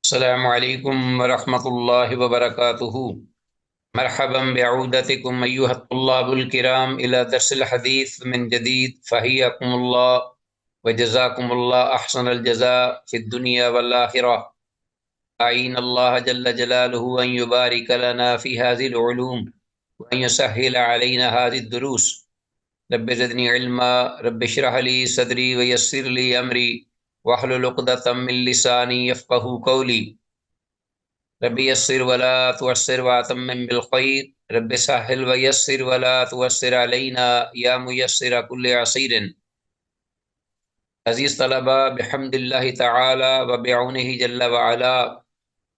السلام علیکم ورحمۃ اللہ وبرکاتہ۔ مرحبا بعودتکم ایها الطلاب الکرام الى درس الحدیث من جدید فحیاکم اللہ وجزاکم اللہ احسن الجزاء فی الدنیا والآخرہ۔ اعین اللہ جل جلالہ ان یبارک لنا فی هذه العلوم وان يسهل علينا هذه الدروس۔ رب زدنی علما، رب اشرح لي صدری ویسر لي امری واحلل عقدۃ من لسانی یفقهوا قولی۔ رب یسر ولا تعسر واتمم بالخیر، رب سهل ویسر ولا تعسر علینا یا میسر کل عسیر۔ عزیز طلبہ، بحمد اللہ تعالی و بعونہ جل وعلا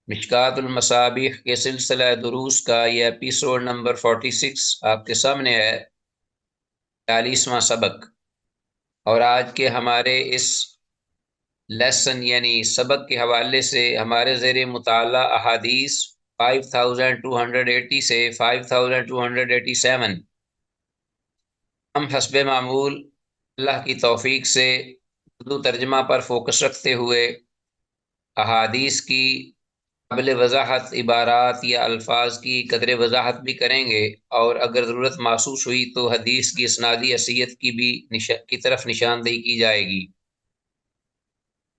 مشکوٰۃ المصابیح کے سلسلہ دروس کا یہ ایپیسوڈ نمبر 46 آپ کے سامنے ہے، 40واں سبق۔ اور آج کے ہمارے اس لیسن یعنی سبق کے حوالے سے ہمارے زیر مطالعہ احادیث 5280 سے 5287 ہم حسب معمول اللہ کی توفیق سے اردو ترجمہ پر فوکس رکھتے ہوئے احادیث کی قابل وضاحت عبارات یا الفاظ کی قدر وضاحت بھی کریں گے، اور اگر ضرورت محسوس ہوئی تو حدیث کی اسنادی حیثیت کی طرف نشاندہی کی جائے گی۔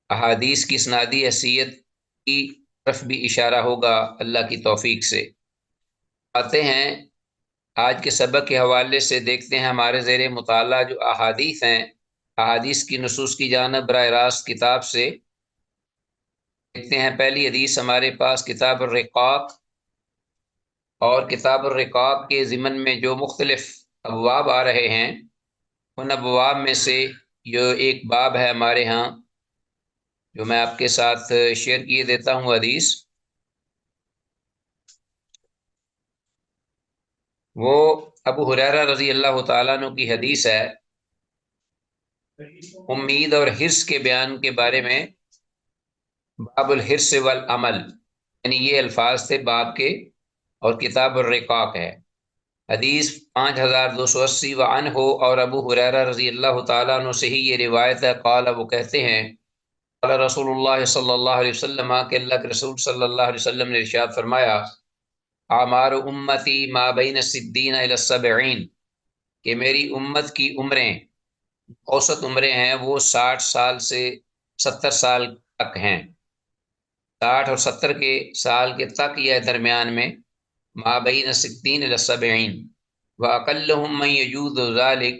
احادیث کی اسنادی حیثیت کی طرف بھی اشارہ ہوگا اللہ کی توفیق سے۔ آتے ہیں آج کے سبق کے حوالے سے، دیکھتے ہیں ہمارے زیر مطالعہ جو احادیث ہیں، احادیث کی نصوص کی جانب براہ راست کتاب سے دیکھتے ہیں۔ پہلی حدیث ہمارے پاس کتاب الرقاق، اور کتاب الرقاق کے ضمن میں جو مختلف ابواب آ رہے ہیں ان ابواب میں سے جو ایک باب ہے ہمارے ہاں جو میں آپ کے ساتھ شیئر کیے دیتا ہوں حدیث، وہ ابو ہریرہ رضی اللہ تعالیٰ عنہ کی حدیث ہے۔ امید اور حرص کے بیان کے بارے میں باب الحرص والعمل، یعنی یہ الفاظ تھے باب کے، اور کتاب الرقاق ہے۔ حدیث 5280 وعنہ، اور ابو ہریرہ رضی اللہ تعالیٰ عنہ سے ہی یہ روایت ہے۔ قال، وہ کہتے ہیں، قال رسول اللہ صلی اللہ علیہ وسلم، کہ اللہ کے رسول صلی اللہ علیہ وسلم نے ارشاد فرمایا، اعمار امتی ما بین الستین الی السبعین، کہ میری امت کی عمریں، اوسط عمریں ہیں وہ 60 سال سے 70 سال تک ہیں۔ 60 اور 70 کے سال کے تک یا درمیان میں، ما بین الستین الی السبعین، واقلہم من یجوز ذلک،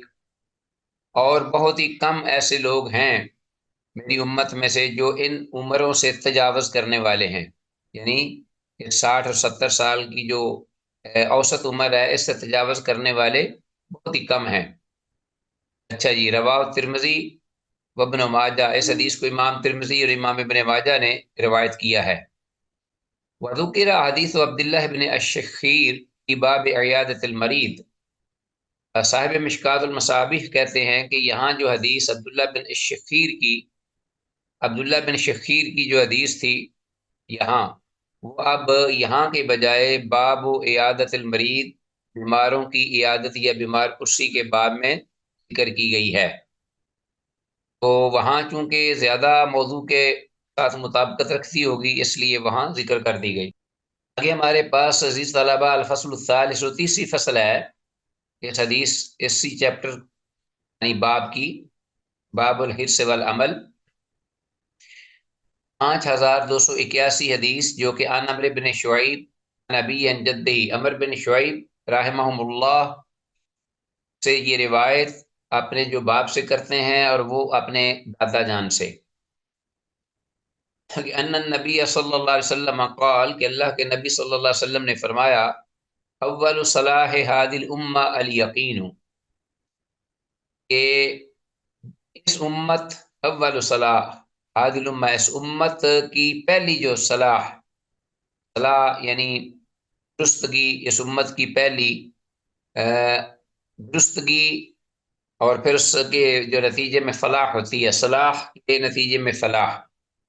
اور بہت ہی کم ایسے لوگ ہیں میری امت میں سے جو ان عمروں سے تجاوز کرنے والے ہیں، یعنی 60 اور 70 سال کی جو اوسط عمر ہے اس سے تجاوز کرنے والے بہت ہی کم ہیں۔ اچھا جی، رواه ترمذی وابن ماجہ، اس حدیث کو امام ترمذی اور امام ابن ماجہ نے روایت کیا ہے۔ وذکر حدیث عبداللہ بن الشخیر کی باب عیادۃ المریض، صاحب مشکوٰۃ المصابیح کہتے ہیں کہ یہاں جو حدیث عبداللہ بن شخیر کی جو حدیث تھی یہاں، وہ اب یہاں کے بجائے باب عیادت المریض، بیماروں کی عیادت یا بیمار پرسی کے باب میں ذکر کی گئی ہے۔ تو وہاں چونکہ زیادہ موضوع کے ساتھ مطابقت رکھتی ہوگی اس لیے وہاں ذکر کر دی گئی۔ آگے ہمارے پاس عزیز طلبہ الفصل الثالث، 30 فصل ہے اس حدیث، اسی چیپٹر یعنی باب کی، باب الحرص والعمل، 5281 حدیث، جو کہ عن عمرو بن شعیب نبی جدی، عمر بن شعیب رحمہم اللہ سے یہ روایت اپنے جو باپ سے کرتے ہیں اور وہ اپنے دادا جان سے، کہ ان النبی صلی اللہ علیہ وسلم قال، کہ اللہ کے نبی صلی اللہ علیہ وسلم نے فرمایا، اول صلاح هذه الامہ الیقین، کہ اس امت، اول صلاح هذه الامہ، اس امت کی پہلی جو صلاح یعنی درستگی، اس امت کی پہلی درستگی، اور پھر اس کے جو نتیجے میں فلاح ہوتی ہے، صلاح کے نتیجے میں فلاح،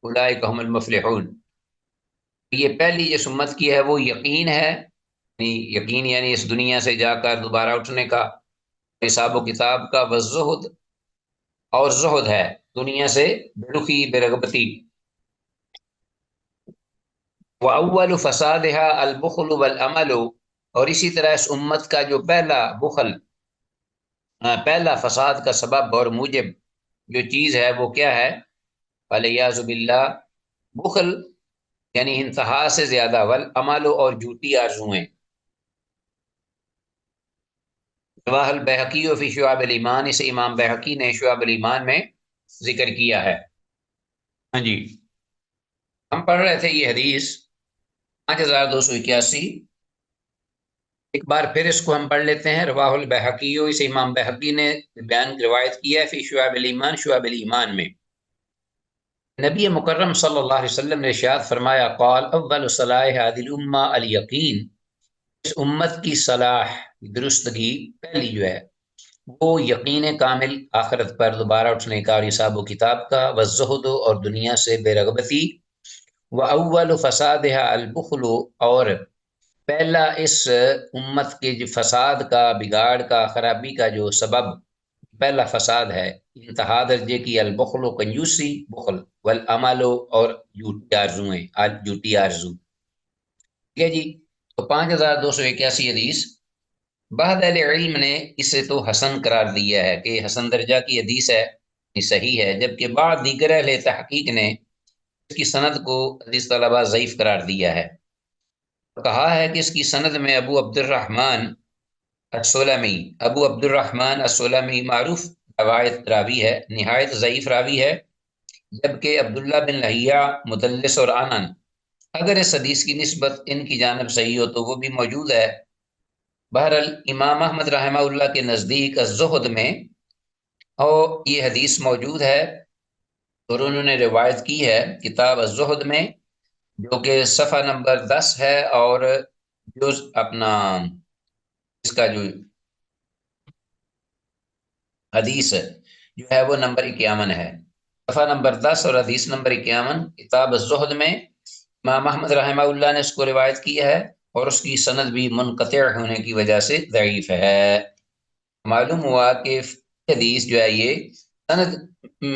اولئک هم المفلحون، یہ پہلی جس امت کی ہے وہ یقین ہے، یقین یعنی اس دنیا سے جا کر دوبارہ اٹھنے کا، حساب و کتاب کا، والزہد، اور زہد ہے دنیا سے بے رخی، بے رغبتی۔ وَأَوَّلُ فَسَادِهَا الْبُخْلُ وَالْأَمَلُ، اور اسی طرح اس امت کا جو پہلا بخل، پہلا فساد کا سبب اور موجب جو چیز ہے وہ کیا ہے؟ وَالْعِيَاذُ بِاللَّہ، بخل یعنی انتہا سے زیادہ، والعمل اور جھوٹی آرزوئیں۔ رواہ البیہقی فی شعب الایمان، اسے امام بیہقی نے شعب الایمان میں ذکر کیا ہے۔ ہاں جی، ہم پڑھ رہے تھے یہ حدیث 5281، ایک بار پھر اس کو ہم پڑھ لیتے ہیں۔ رواہ البیہقی، اسے امام بیہقی نے بیان روایت کیا ہے، فی شعب الایمان، شعب الایمان میں۔ نبی مکرم صلی اللہ علیہ وسلم نے ارشاد فرمایا، قال اول صلاح هذه الامہ الیقین، اس امت کی صلاح، درستگی پہلی جو ہے وہ یقین کامل آخرت پر دوبارہ اٹھنے کا اور حساب و کتاب کا، والزہد اور دنیا سے بے رغبتی، واول فسادها البخل، اور پہلا اس امت کے جو فساد کا، بگاڑ کا، خرابی کا جو سبب، پہلا فساد ہے انتہا درجے کی، البخل و کنجوسی، بخل، والعمل اور جھوٹی آرزوئیں، جھوٹی آرزو۔ ٹھیک ہے جی، تو 5281 حدیث، بعض اہل علم نے اسے تو حسن قرار دیا ہے کہ حسن درجہ کی حدیث ہے، یہ صحیح ہے، جبکہ بعض دیگر اہل تحقیق نے اس کی سند کو حدیث طلبہ ضعیف قرار دیا ہے، کہا ہے کہ اس کی سند میں ابو عبد الرحمن السلمی، ابو عبد الرحمن السلمی معروف روایت راوی ہے، نہایت ضعیف راوی ہے، جبکہ عبداللہ بن لہیہ مدلس اور عنن، اگر اس حدیث کی نسبت ان کی جانب صحیح ہو تو وہ بھی موجود ہے۔ بہرحال امام احمد رحمہ اللہ کے نزدیک الزہد میں اور یہ حدیث موجود ہے، اور انہوں نے روایت کی ہے کتاب الزہد میں، جو کہ صفحہ نمبر 10 ہے، اور جز اپنا اس کا جو حدیث جو ہے وہ نمبر 51 ہے، صفحہ نمبر 10 اور حدیث نمبر 51 کتاب الزہد میں امام احمد رحمہ اللہ نے اس کو روایت کی ہے، اور اس کی سند بھی منقطع ہونے کی وجہ سے ضعیف ہے۔ معلوم ہوا کہ حدیث جو ہے یہ سند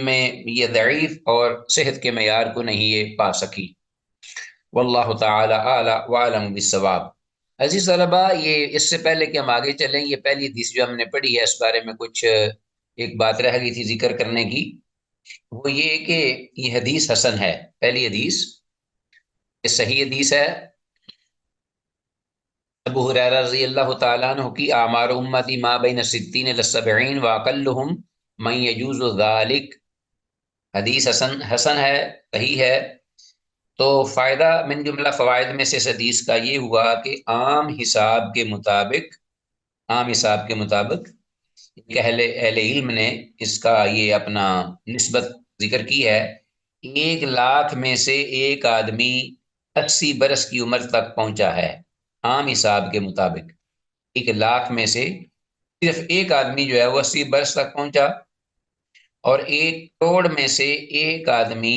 میں یہ ضعیف اور صحت کے معیار کو نہیں یہ پا سکی۔ واللہ تعالی اعلی وعلم بالصواب۔ عزیز طلبہ، یہ اس سے پہلے کہ ہم آگے چلیں، یہ پہلی حدیث جو ہم نے پڑھی ہے اس بارے میں کچھ ایک بات رہ گئی تھی ذکر کرنے کی، وہ یہ کہ یہ حدیث حسن ہے، پہلی حدیث یہ صحیح حدیث ہے۔ ابو ہریرہ رضی اللہ تعالیٰ عنہ کی اعمار امتی ما بین 60 الی 70 واقلہم من یجوز ذلک، حدیث حسن ہے، صحیح ہے۔ تو فائدہ من جملہ فوائد میں سے اس حدیث کا یہ ہوا کہ عام حساب کے مطابق اہل علم نے اس کا یہ اپنا نسبت ذکر کی ہے، 1,00,000 میں سے ایک آدمی 80 برس کی عمر تک پہنچا ہے، عام حساب کے مطابق 1,00,000 میں سے صرف ایک آدمی جو ہے وہ 80 برس تک پہنچا، اور 1,00,00,000 میں سے ایک آدمی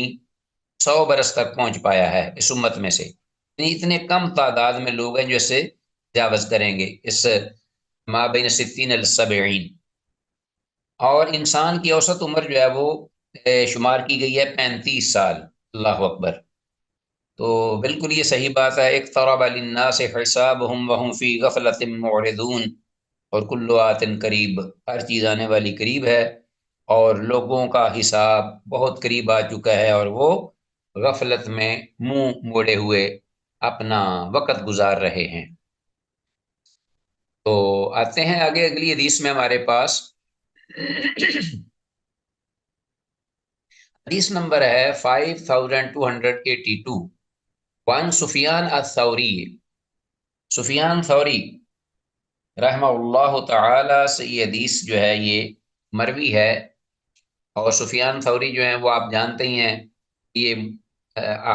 100 برس تک پہنچ پایا ہے اس امت میں سے، یعنی اتنے کم تعداد میں لوگ ہیں جو اسے تجاوز کریں گے، اس ما بین 60 الی 70۔ اور انسان کی اوسط عمر جو ہے وہ شمار کی گئی ہے 35 سال، اللہ اکبر۔ تو بالکل یہ صحیح بات ہے، اقترب للناس حسابهم وهم فی غفلۃ معرضون، اور کل آت قریب، ہر چیز آنے والی قریب ہے، اور لوگوں کا حساب بہت قریب آ چکا ہے، اور وہ غفلت میں منہ موڑے ہوئے اپنا وقت گزار رہے ہیں۔ تو آتے ہیں آگے اگلی حدیث میں ہمارے پاس حدیث نمبر ہے 5282، وان سفیان الثوری، سفیان ثوری رحمہ اللہ تعالی سے یہ حدیث جو ہے یہ مروی ہے، اور سفیان ثوری جو ہیں وہ آپ جانتے ہی ہیں، یہ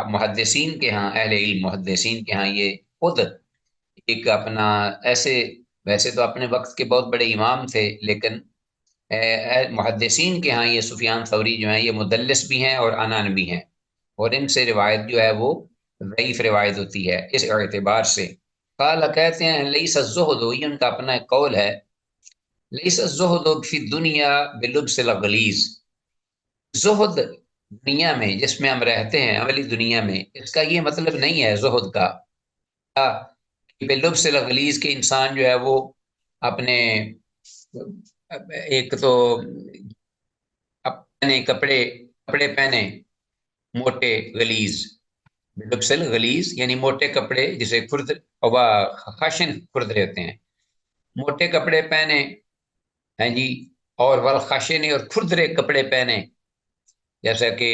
محدثین کے ہاں، اہل علم محدثین کے ہاں یہ خود ایک اپنا ایسے، ویسے تو اپنے وقت کے بہت بڑے امام تھے، لیکن محدثین کے ہاں یہ سفیان ثوری جو ہیں یہ مدلس بھی ہیں اور عنان بھی ہیں، اور ان سے روایت جو ہے وہ ضعیف روایت ہوتی ہے اس اعتبار سے۔ قال کہتے ہیں لیس الزہد، یہ ان کا اپنا ایک قول ہے، لیس الزہد فی الدنیا بلبس الغلیظ، زہد دنیا میں جس میں ہم رہتے ہیں، عملی دنیا میں، اس کا یہ مطلب نہیں ہے زہد کا کہ بلبس الغلیظ کے انسان جو ہے وہ اپنے ایک تو اپنے کپڑے کپڑے پہنے موٹے غلیظ، بلبس الغلیظ یعنی موٹے کپڑے جسے خرد و خاشن خرد رہتے ہیں، موٹے کپڑے پہنے ہیں جی، اور والخاشن اور کھردرے کپڑے پہنے، جیسا کہ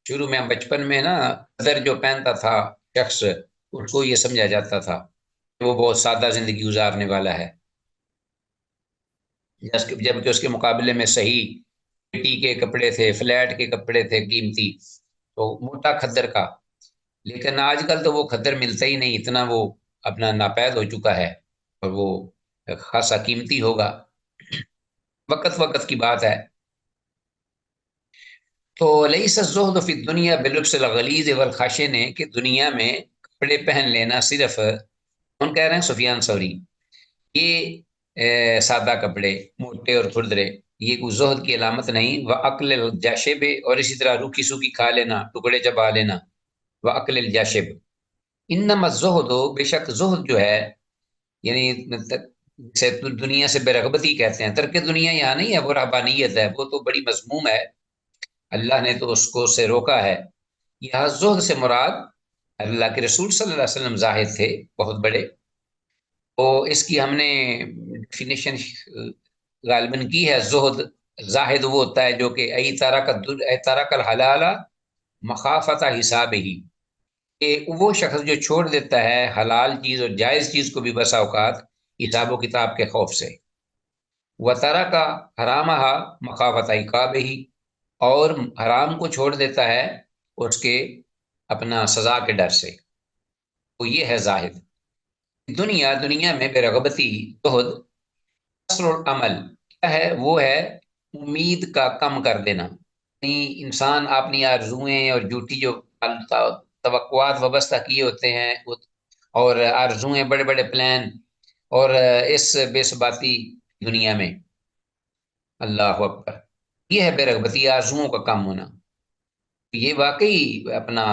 شروع میں بچپن میں نا قدر جو پہنتا تھا شخص، اس کو یہ سمجھا جاتا تھا کہ وہ بہت سادہ زندگی گزارنے والا ہے، جبکہ اس کے مقابلے میں صحیح مٹی کے کپڑے تھے، فلیٹ کے کپڑے تھے قیمتی، تو موٹا کھدر کا۔ لیکن آج کل تو وہ کھدر ملتا ہی نہیں، اتنا وہ اپنا ناپید ہو چکا ہے، اور وہ خاصا قیمتی ہوگا، وقت وقت کی بات ہے۔ تو لیس الزہد فی الدنیا بلبس الغلیظ والخاشن نے کہ دنیا میں کپڑے پہن لینا صرف، کون کہہ رہے ہیں؟ سفیان ثوری، یہ سادہ کپڑے موٹے اور کھردرے یہ کوئی زہد کی علامت نہیں، وہ عقل الجاشب، اور اسی طرح روکھی سوکھی کھا لینا، ٹکڑے چبا لینا، وہ عقل الجاشب، انما الزہد، بے شک زہد جو ہے یعنی جسے دنیا سے بے رغبتی کہتے ہیں، ترک دنیا یہاں نہیں ہے، وہ رہبانیت ہے، وہ تو بڑی مذموم ہے، اللہ نے تو اس کو سے روکا ہے۔ یہاں زہد سے مراد، اللہ کے رسول صلی اللہ علیہ وسلم زاہد تھے بہت بڑے، تو اس کی ہم نے ڈیفینیشن غالباً کی ہے، زہد زاہد وہ ہوتا ہے جو کہ ای ترک الحلال مخافت حساب ہی، کہ وہ شخص جو چھوڑ دیتا ہے حلال چیز اور جائز چیز کو بھی بسا اوقات حساب و کتاب کے خوف سے، و ترک حرامہ مخافت عقاب ہی، اور حرام کو چھوڑ دیتا ہے اس کے اپنا سزا کے ڈر سے، تو یہ ہے زاہد۔ دنیا میں بے رغبتی زہد، قصر العمل کیا ہے؟ وہ ہے امید کا کم کر دینا، یعنی انسان اپنی آرزوئیں اور جھوٹی جو توقعات وابستہ کیے ہوتے ہیں، اور آرزوئیں بڑے بڑے پلان، اور اس بے ثباتی دنیا میں، اللہ اکبر، یہ ہے بے رغبتی، آرزوؤں کا کم ہونا۔ یہ واقعی اپنا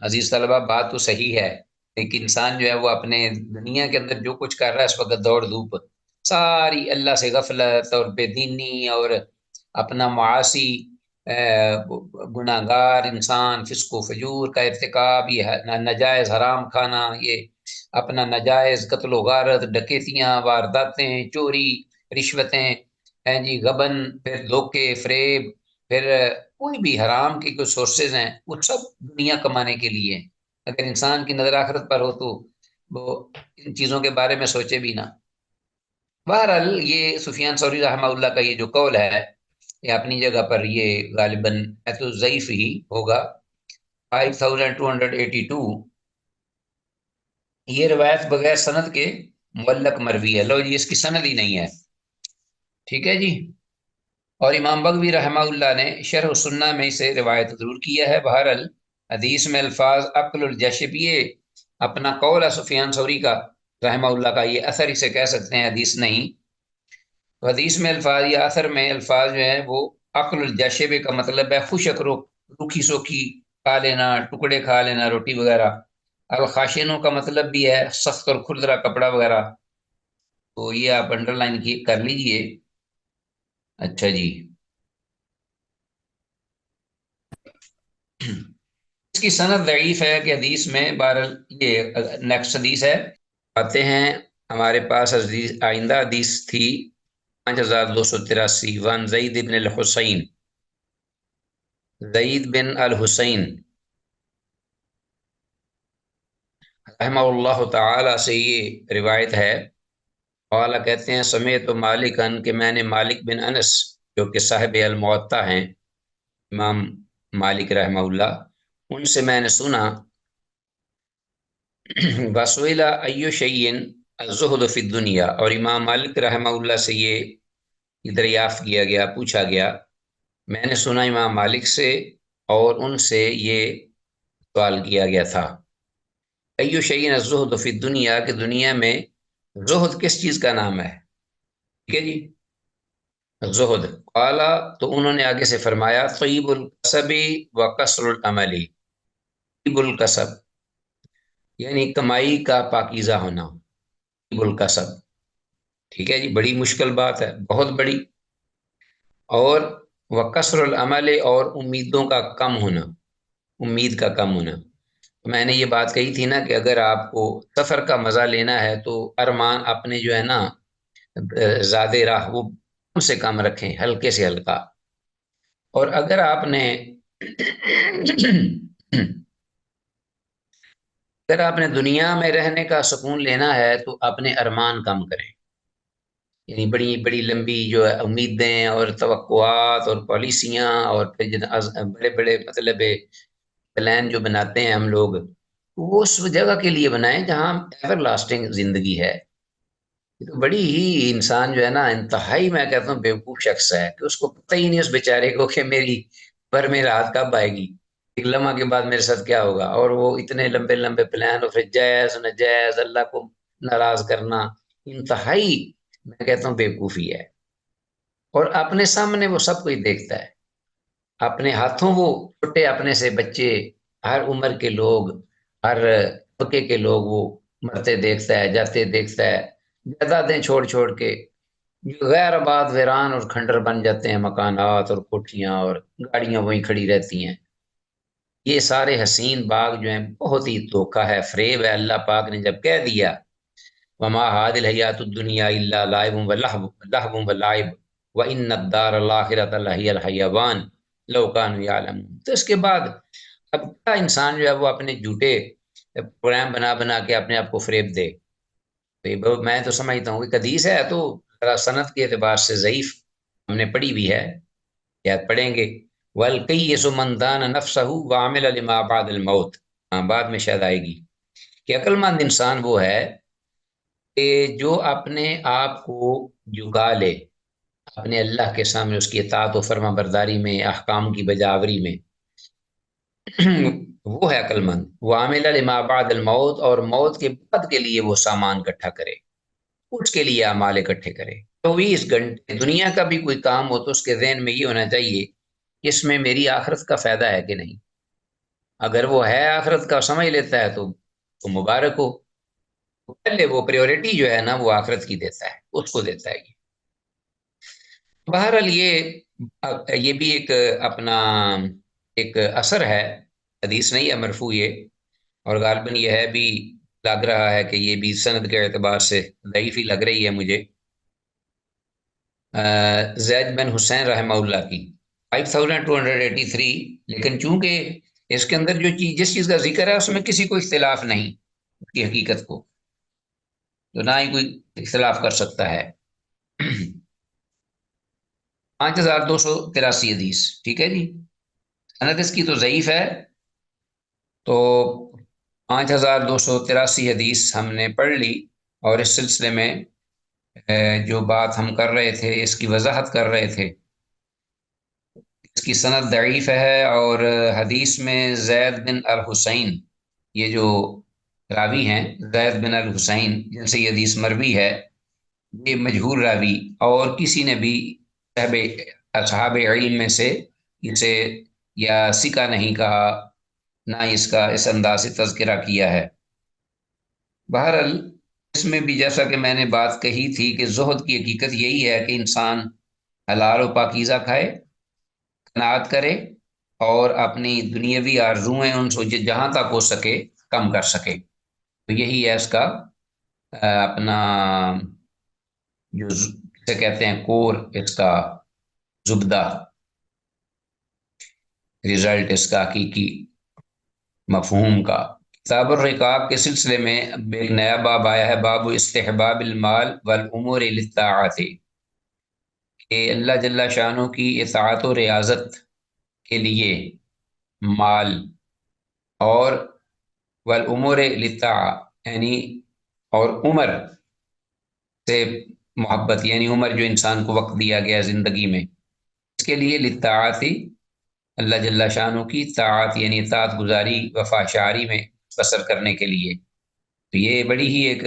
عزیز طلبہ بات تو صحیح ہے، ایک انسان جو ہے وہ اپنے دنیا کے اندر جو کچھ کر رہا ہے اس وقت دوڑ دھوپ، ساری اللہ سے غفلت اور بے دینی اور اپنا معاشی گناہ گار انسان، فسق و فجور کا ارتکاب، یہ ناجائز حرام کھانا، یہ اپنا ناجائز قتل و غارت، ڈکیتیاں، وارداتیں، چوری، رشوتیں، جی غبن، پھر دھوکے فریب، پھر کوئی بھی حرام کے کوئی سورسز ہیں، وہ سب دنیا کمانے کے لیے ہیں۔ اگر انسان کی نظر آخرت پر ہو تو وہ ان چیزوں کے بارے میں سوچے بھی نہ۔ بہرحال یہ سفیان ثوری رحمہ اللہ کا یہ جو قول ہے، یہ اپنی جگہ پر یہ غالباً تو ضعیف ہی ہوگا، 5282، یہ روایت بغیر سند کے معلق مروی ہے، لو جی اس کی سند ہی نہیں ہے، ٹھیک ہے جی۔ اور امام بغوی رحمہ اللہ نے شرح السنہ میں اسے روایت ضرور کیا ہے۔ بہرحال حدیث میں الفاظ عقل الجشب، یہ اپنا قول ہے سفیان ثوری کا رحمہ اللہ کا، یہ اثر اسے کہہ سکتے ہیں، حدیث نہیں۔ تو حدیث میں الفاظ یا اثر میں الفاظ جو ہیں وہ عقل الجشب کا مطلب ہے خوشک روکھی سوکھی کھا لینا، ٹکڑے کھا لینا روٹی وغیرہ، الخاشنوں کا مطلب بھی ہے سخت اور کھردرا کپڑا وغیرہ، تو یہ آپ انڈر لائن کر لیجئے۔ اچھا جی، اس کی سند ضعیف ہے کہ حدیث میں، بہرحال یہ نیکسٹ حدیث ہے، آتے ہیں ہمارے پاس حدیث، آئندہ حدیث تھی 5283، وان زید بن الحسین، زید بن الحسین رحمہ اللہ تعالی سے یہ روایت ہے، قال کہتے ہیں سمیت مالکن کہ میں نے مالک بن انس جو کہ صاحب الموطا ہیں، امام مالک رحمہ اللہ، ان سے میں نے سنا، بسویلا ایو شیئن الزہد فی الدنیا، اور امام مالک رحمہ اللہ سے یہ دریافت کیا گیا، پوچھا گیا، میں نے سنا امام مالک سے، اور ان سے یہ سوال کیا گیا تھا، ایو شیئن الزہد فی الدنیا کہ دنیا میں زہد کس چیز کا نام ہے، ٹھیک ہے جی، زہد قالا، تو انہوں نے آگے سے فرمایا طیب الکسبی و قصر العملی، طیب الکسب یعنی کمائی کا پاکیزہ ہونا، طیب الکسب، ٹھیک ہے جی، بڑی مشکل بات ہے، بہت بڑی، اور وقصر العمل، اور امیدوں کا کم ہونا، امید کا کم ہونا۔ میں نے یہ بات کہی تھی نا کہ اگر آپ کو سفر کا مزہ لینا ہے تو ارمان اپنے جو ہے نا زیادہ راہ وہ کم سے کم رکھیں، ہلکے سے ہلکا، اور اگر آپ نے اگر آپ نے دنیا میں رہنے کا سکون لینا ہے تو اپنے ارمان کم کریں، یعنی بڑی بڑی لمبی جو ہے امیدیں اور توقعات اور پالیسیاں اور پھر بڑے بڑے مطلب پلان جو بناتے ہیں ہم لوگ، وہ اس جگہ کے لیے بنائیں جہاں ایور لاسٹنگ زندگی ہے۔ یہ تو بڑی ہی انسان جو ہے نا انتہائی میں کہتا ہوں بیوقوف شخص ہے کہ اس کو پتہ ہی نہیں اس بیچارے کو کہ میری پر میں رات کب آئے گی، ایک لمحہ کے بعد میرے ساتھ کیا ہوگا، اور وہ اتنے لمبے لمبے پلان اور پھر جائز ناجائز اللہ کو ناراض کرنا، انتہائی میں کہتا ہوں بیوقوفی ہے۔ اور اپنے سامنے وہ سب کوئی دیکھتا ہے، اپنے ہاتھوں وہ چھوٹے اپنے سے بچے، ہر عمر کے لوگ، ہر طبقے کے لوگ وہ مرتے دیکھتا ہے، جاتے دیکھتا ہے، جائیدادیں چھوڑ چھوڑ کے جو غیر آباد ویران اور کھنڈر بن جاتے ہیں، مکانات اور کوٹھیاں اور گاڑیاں وہیں کھڑی رہتی ہیں۔ یہ سارے حسین باغ جو ہیں بہت ہی دھوکہ ہے، فریب ہے۔ اللہ پاک نے جب کہہ دیا وما هذه الحیات الدنیا الا لعب ولہو ولعب وان الدار الاخرۃ لہی الحیوان لو کانوا یعلمون، تو اس کے بعد اب کیا انسان جو ہے وہ اپنے جھوٹے پروگرام بنا بنا کے اپنے آپ کو فریب دے؟ میں تو سمجھتا ہوں کہ حدیث ہے تو ذرا سند کے اعتبار سے ضعیف، ہم نے پڑھی بھی ہے، یاد پڑھیں گے وَالْقَيِّسُ مَنْ دَانَ نَفْسَهُ وَعَمِلَ لِمَا بَعْدَ الْمَوْتِ، ہاں بعد میں شاید آئے گی کہ عقل مند انسان وہ ہے کہ جو اپنے آپ کو جھکا لے اپنے اللہ کے سامنے، اس کی اطاعت و فرما برداری میں، احکام کی بجاوری میں وہ ہے عقل مند۔ وَعَمِلَ لِمَا بَعْدَ الْمَوْتِ، اور موت کے بعد کے لیے وہ سامان اکٹھا کرے، اس کے لیے اعمال اکٹھے کرے۔ 24 گھنٹے دنیا کا بھی کوئی کام ہو تو اس کے ذہن میں یہ ہونا چاہیے کہ اس میں میری آخرت کا فائدہ ہے کہ نہیں، اگر وہ ہے آخرت کا سمجھ لیتا ہے تو مبارک ہو، پہلے وہ پریورٹی جو ہے نا وہ آخرت کی دیتا ہے، اس کو دیتا ہے یہ۔ بہرحال یہ بھی ایک اپنا ایک اثر ہے، حدیث نہیں ہے مرفوع یہ، اور غالباً یہ ہے بھی، لگ رہا ہے کہ یہ بھی سند کے اعتبار سے ضعیف ہی لگ رہی ہے مجھے، زید بن حسین رحمہ اللہ کی 5283، لیکن چونکہ اس کے اندر جو چیز جس چیز کا ذکر ہے اس میں کسی کو اختلاف نہیں اس کی حقیقت کو، تو نہ ہی کوئی اختلاف کر سکتا ہے۔ 5283 حدیث، ٹھیک ہے جی، سند اس کی تو ضعیف ہے، تو 5283 حدیث ہم نے پڑھ لی، اور اس سلسلے میں جو بات ہم کر رہے تھے، اس کی وضاحت کر رہے تھے، اس کی سند ضعیف ہے، اور حدیث میں زید بن الحسین، یہ جو راوی ہیں زید بن الحسین جن سے یہ حدیث مروی ہے، یہ مجہول راوی، اور کسی نے بھی صحاب اصحاب علم میں سے اسے یا سکا نہیں کہا، نہ اس کا اس انداز سے تذکرہ کیا ہے۔ بہرحال اس میں بھی جیسا کہ میں نے بات کہی تھی کہ زہد کی حقیقت یہی ہے کہ انسان حلال و پاکیزہ کھائے، قناعت کرے، اور اپنی دنیاوی آرزوئیں ان سے جہاں تک ہو سکے کم کر سکے، تو یہی ہے اس کا اپنا جو سے کہتے ہیں کور، اس کا زبدہ، رزلٹ اس کا حقیقی مفہوم کا۔ کتاب الرقاق کے سلسلے میں ایک نیا باب آیا ہے، باب استحباب المال والامور للطاعات، کہ اللہ جل شانہ کی اطاعت و ریاضت کے لیے مال، اور والامور للطاعہ یعنی اور عمر سے محبت، یعنی عمر جو انسان کو وقت دیا گیا زندگی میں، اس کے لیے للطاعات، اللہ جل شانہ کی طاعت یعنی اطاعت گزاری وفا شعاری میں بسر کرنے کے لیے، تو یہ بڑی ہی ایک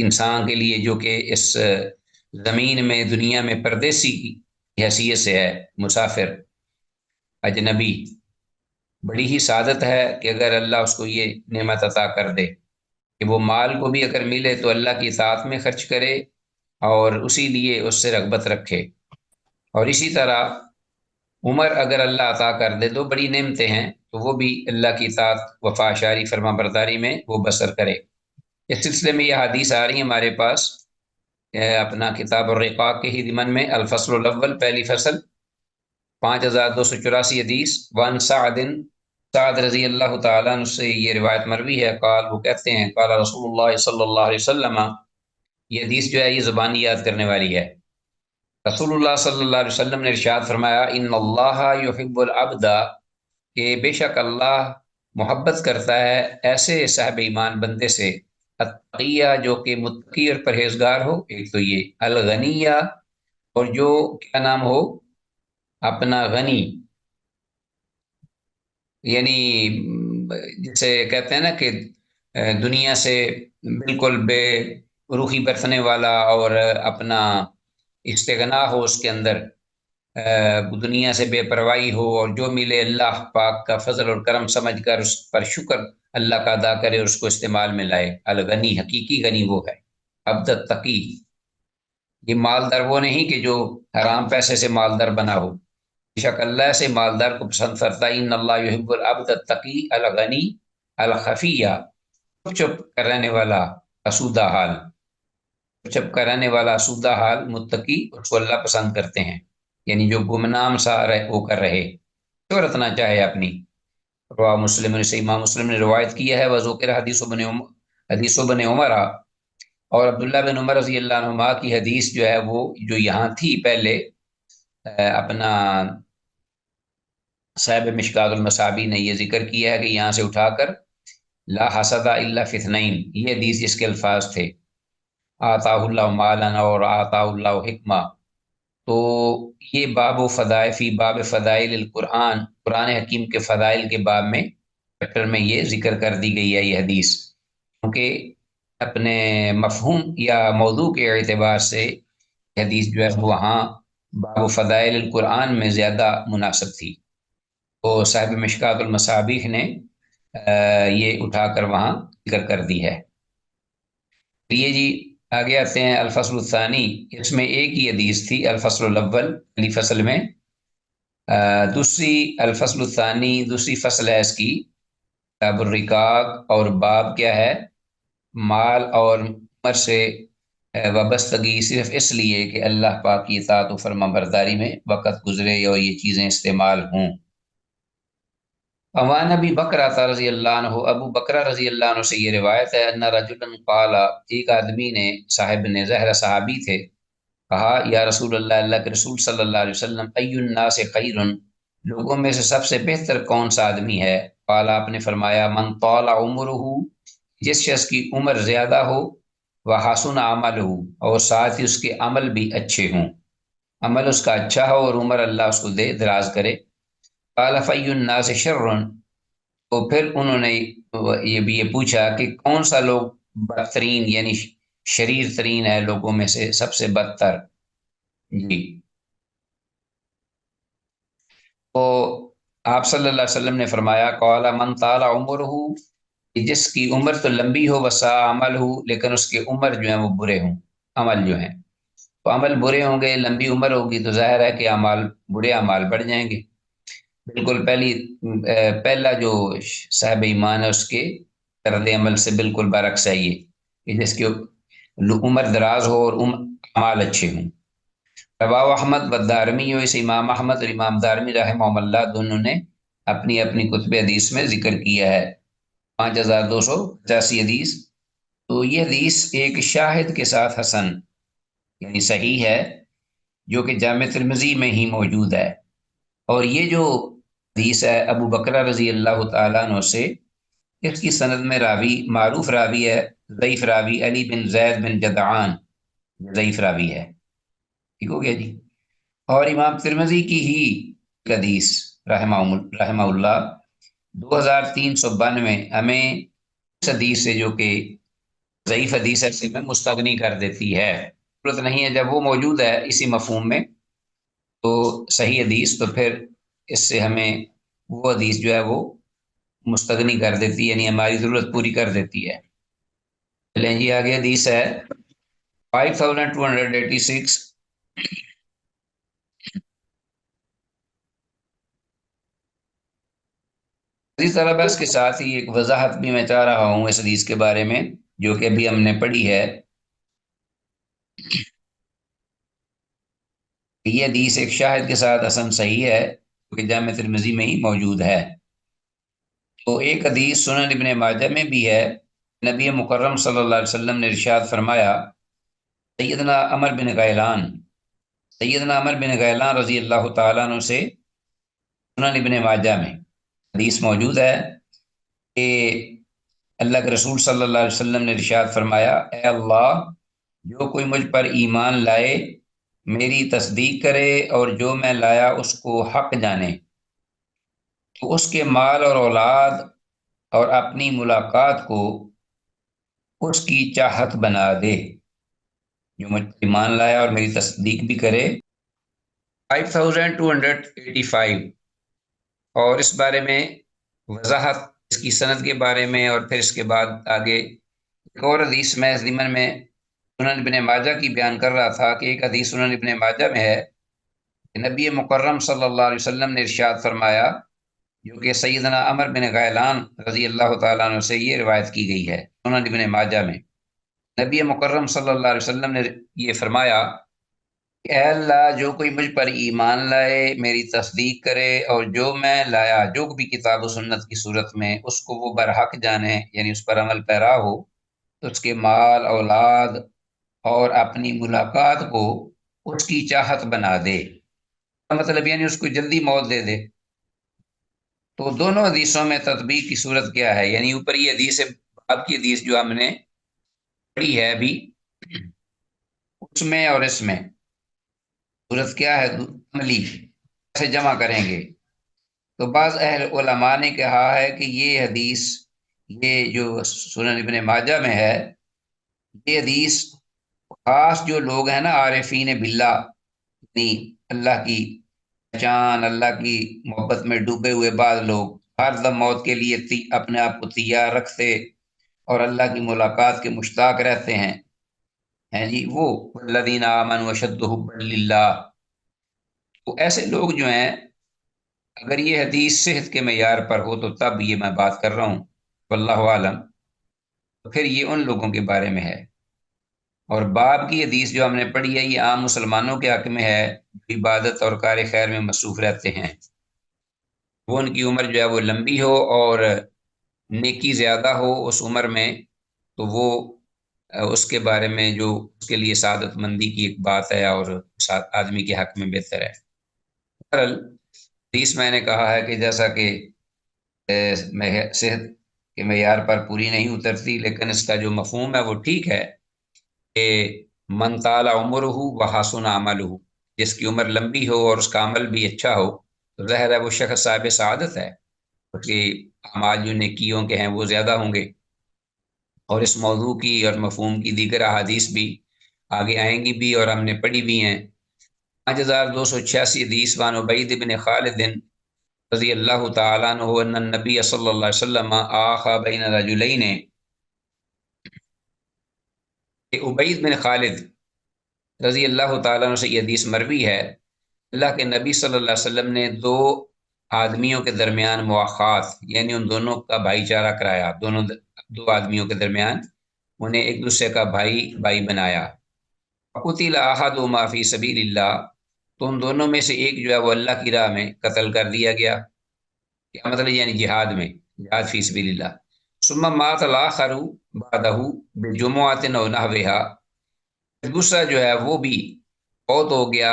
انسان کے لیے جو کہ اس زمین میں دنیا میں پردیسی حیثیت سے ہے مسافر اجنبی، بڑی ہی سعادت ہے کہ اگر اللہ اس کو یہ نعمت عطا کر دے کہ وہ مال کو بھی اگر ملے تو اللہ کی اطاعت میں خرچ کرے اور اسی لیے اس سے رغبت رکھے، اور اسی طرح عمر اگر اللہ عطا کر دے تو بڑی نعمتیں ہیں تو وہ بھی اللہ کی اطاعت وفا شاری فرما برداری میں وہ بسر کرے۔ اس سلسلے میں یہ حدیث آ رہی ہے ہمارے پاس اپنا کتاب الرقاق کے ہی ضمن میں، الفصل الاول، پہلی فصل، 5284 حدیث، وان سعد، سعد رضی اللہ تعالیٰ عنہ سے یہ روایت مروی ہے، قال، وہ کہتے ہیں، قال رسول اللہ صلی اللہ علیہ وسلم، یہ حدیث جو ہے یہ زبانی یاد کرنے والی ہے۔ رسول اللہ صلی اللہ علیہ وسلم نے ارشاد فرمایا، ان اللہ یحب العبد، کہ بے شک اللہ محبت کرتا ہے ایسے صاحب ایمان بندے سے، التقیہ، جو کہ متقی اور پرہیزگار ہو، ایک تو یہ الغنیہ، اور جو کیا نام ہو اپنا غنی، یعنی جسے کہتے ہیں نا کہ دنیا سے بالکل بے روخی برتنے والا، اور اپنا استغنا ہو اس کے اندر، دنیا سے بے پرواہی ہو، اور جو ملے اللہ پاک کا فضل اور کرم سمجھ کر اس پر شکر اللہ کا ادا کرے اور اس کو استعمال میں لائے۔ الغنی، حقیقی غنی وہ ہے، عبد التقی، یہ مالدار وہ نہیں کہ جو حرام پیسے سے مالدار بنا ہو، بے شک اللہ سے مالدار کو پسند کرتا ہے۔ ان اللہ یحب العبد التقی الغنی الخفیہ، چپ چپ کر رہنے والا اسودہ حال، چپ چپ کر رہنے والا اسودہ حال متقی، اس کو اللہ پسند کرتے ہیں، یعنی جو گمنام سا ہو کر رہے، شہرت نہ چاہے اپنی۔ رواہ مسلم، سے امام مسلم نے روایت کیا ہے، وذکر حدیث بن عمر، اور عبداللہ بن عمر رضی اللہ عنہما کی حدیث جو ہے وہ جو یہاں تھی پہلے، اپنا صاحب مشکات المصابی نے یہ ذکر کیا ہے کہ یہاں سے اٹھا کر لا حسد الا فی اثنین، یہ حدیث جس کے الفاظ تھے، آتا اللہ مالا اور آتا اللہ حکمہ، تو یہ باب و فضائل، فی باب فضائل القرآن، قرآن حکیم کے فضائل کے باب میں، چیپٹر میں یہ ذکر کر دی گئی ہے یہ حدیث، کیونکہ اپنے مفہوم یا موضوع کے اعتبار سے حدیث جو ہے وہاں باب و فضائل القرآن میں زیادہ مناسب تھی، تو صاحب مشکات المصابیح نے یہ اٹھا کر وہاں ذکر کر دی ہے۔ یہ جی آگے آتے ہیں الفصل الثانی، اس میں ایک ہی حدیث تھی، الفصل الاول پہلی فصل میں، دوسری الفصل الثانی دوسری فصل ہے اس کی، کتاب الرقاق، اور باب کیا ہے، مال اور عمر سے وابستگی صرف اس لیے کہ اللہ پاک کی اطاعت و فرما برداری میں وقت گزرے اور یہ چیزیں استعمال ہوں۔ وعن ابی بکرہ رضی اللہ عنہ، ابو بکرہ رضی اللہ عنہ سے یہ روایت ہے، ان رجلا قال، ایک آدمی نے، صاحب نے، ظاہر صحابی تھے، کہا، یا رسول اللہ، اللہ کے رسول صلی اللہ علیہ وسلم، ای الناس خیر، لوگوں میں سے سب سے بہتر کون سا آدمی ہے؟ قال، آپ نے فرمایا، من طال عمرہ، جس شخص کی عمر زیادہ ہو، وحسن عملہ، اور ساتھ ہی اس کے عمل بھی اچھے ہوں، عمل اس کا اچھا ہو اور عمر اللہ اس کو دے دراز کرے۔ قال فی الناس شر، تو پھر انہوں نے یہ بھی یہ پوچھا کہ کون سا لوگ بدترین، یعنی شریر ترین ہے لوگوں میں سے، سب سے بدتر؟ جی، تو آپ صلی اللہ علیہ وسلم نے فرمایا، قال من طال عمرہ، جس کی عمر تو لمبی ہو، وسا عمل ہو، لیکن اس کے عمر جو ہیں وہ برے ہوں، عمل جو ہیں، تو عمل برے ہوں گے، لمبی عمر ہوگی تو ظاہر ہے کہ اعمال، برے اعمال بڑھ جائیں گے۔ بالکل پہلا جو صاحب ایمان ہے اس کے طرز عمل سے بالکل برعکس ہے یہ، کہ جس کی عمر دراز ہو اور اعمال اچھے ہوں۔ رواہ احمد و دارمی، ہو اسے امام احمد اور امام دارمی رحمہ اللہ دونوں نے اپنی اپنی کتب حدیث میں ذکر کیا ہے، 5285 حدیث، تو یہ حدیث ایک شاہد کے ساتھ حسن، یعنی صحیح ہے، جو کہ جامع ترمذی میں ہی موجود ہے، اور یہ جو حدیث ہے ابو بکرہ رضی اللہ تعالیٰ عنہ سے، اس کی سند میں راوی، معروف راوی ہے، ضعیف راوی علی بن زید بن جدعان، ضعیف راوی ہے، ٹھیک ہو گیا جی۔ اور امام ترمذی کی ہی حدیث رحمہ اللہ 2392 ہمیں اس حدیث سے، جو کہ ضعیف حدیث ہے، سے میں مستغنی کر دیتی ہے، ضرورت نہیں ہے، جب وہ موجود ہے اسی مفہوم میں تو صحیح حدیث تو پھر اس سے ہمیں وہ حدیث جو ہے وہ مستغنی کر دیتی ہے، یعنی ہماری ضرورت پوری کر دیتی ہے۔ چلیں جی آگے حدیث ہے 5286۔ اسی طرح بس کے ساتھ ہی ایک وضاحت بھی میں چاہ رہا ہوں اس حدیث کے بارے میں، جو کہ ابھی ہم نے پڑھی ہے۔ یہ حدیث ایک شاہد کے ساتھ حسن صحیح ہے، جو کہ جامع ترمذی میں ہی موجود ہے۔ تو ایک حدیث سنن ابن ماجہ میں بھی ہے، نبی مکرم صلی اللہ علیہ وسلم نے ارشاد فرمایا، سیدنا عمر بن غیلان رضی اللہ تعالیٰ عنہ سے سنن ابن ماجہ میں حدیث موجود ہے کہ اللہ کے رسول صلی اللہ علیہ وسلم نے ارشاد فرمایا، اے اللہ، جو کوئی مجھ پر ایمان لائے، میری تصدیق کرے اور جو میں لایا اس کو حق جانے، تو اس کے مال اور اولاد اور اپنی ملاقات کو اس کی چاہت بنا دے۔ جو مجھ پر ایمان لایا اور میری تصدیق بھی کرے۔ 5285، اور اس بارے میں وضاحت اس کی سند کے بارے میں، اور پھر اس کے بعد آگے ایک اور حدیث میں ضمن میں سنن ابن ماجہ کی بیان کر رہا تھا کہ ایک حدیث سنن ابن ماجہ میں ہے کہ نبی مکرم صلی اللہ علیہ وسلم نے ارشاد فرمایا، جو کہ سیدنا عمر بن غیلان رضی اللہ تعالیٰ عنہ سے یہ روایت کی گئی ہے سنن ابن ماجہ میں۔ نبی مکرم صلی اللہ علیہ وسلم نے یہ فرمایا کہ اے اللہ، جو کوئی مجھ پر ایمان لائے، میری تصدیق کرے اور جو میں لایا، جو بھی کتاب و سنت کی صورت میں، اس کو وہ برحق جانے، یعنی اس پر عمل پیرا ہو، تو اس کے مال، اولاد اور اپنی ملاقات کو اس کی چاہت بنا دے، مطلب یعنی اس کو جلدی موت دے دے۔ تو دونوں حدیثوں میں تطبیق کی صورت کیا ہے؟ یعنی اوپر یہ حدیث ہے، باب کی حدیث جو ہم نے پڑھی ہے ابھی، اس میں اور اس میں صورت کیا ہے عملی، کیسے جمع کریں گے؟ تو بعض اہل علماء نے کہا ہے کہ یہ حدیث، یہ جو سنن ابن ماجہ میں ہے، یہ حدیث خاص جو لوگ ہیں نا عارفین باللہ، یعنی اللہ کی پہچان، اللہ کی محبت میں ڈوبے ہوئے بعض لوگ ہر دم موت کے لیے اپنے آپ کو تیار رکھتے اور اللہ کی ملاقات کے مشتاق رہتے ہیں جی، وہ الذین آمنوا اشد حبا للہ، تو ایسے لوگ جو ہیں، اگر یہ حدیث صحت کے معیار پر ہو تو تب یہ میں بات کر رہا ہوں، واللہ عالم، تو پھر یہ ان لوگوں کے بارے میں ہے۔ اور باب کی حدیث جو ہم نے پڑھی ہے، یہ عام مسلمانوں کے حق میں ہے، جو عبادت اور کار خیر میں مصروف رہتے ہیں، وہ ان کی عمر جو ہے وہ لمبی ہو اور نیکی زیادہ ہو اس عمر میں، تو وہ اس کے بارے میں جو اس کے لیے سعادت مندی کی ایک بات ہے اور آدمی کے حق میں بہتر ہے۔ بہرحال حدیث میں نے کہا ہے کہ جیسا کہ صحت کے معیار پر پوری نہیں اترتی، لیکن اس کا جو مفہوم ہے وہ ٹھیک ہے کہ من طال عمرہ وحسن عملہ، جس کی عمر لمبی ہو اور اس کا عمل بھی اچھا ہو، تو ظاہر ہے وہ شخص صاحب سعادت ہے، کیونکہ اعمال جو نیکیوں کے ہیں وہ زیادہ ہوں گے۔ اور اس موضوع کی اور مفہوم کی دیگر احادیث بھی آگے آئیں گی بھی، اور ہم نے پڑھی بھی ہیں۔ 5286 حدیث وان عبید بن خالد رضی اللہ تعالیٰ عنہ ان النبی صلی اللہ علیہ وسلم آخا بین رجلین، کہ عبید بن خالد رضی اللہ تعالیٰ عنہ سے یہ حدیث مروی ہے، اللہ کے نبی صلی اللہ علیہ وسلم نے دو آدمیوں کے درمیان مواخات، یعنی ان دونوں کا بھائی چارہ کرایا، دو آدمیوں کے درمیان انہیں ایک دوسرے کا بھائی بنایا۔ قتل احدہما فی سبیل اللہ، تو ان دونوں میں سے ایک جو ہے وہ اللہ کی راہ میں قتل کر دیا گیا، کیا مطلب؟ یعنی جہاد فی سبیل اللہ۔ ثم مات الاخر بعدہ بجمعۃ او نحوہا، دوسرا جو ہے وہ بھی فوت ہو گیا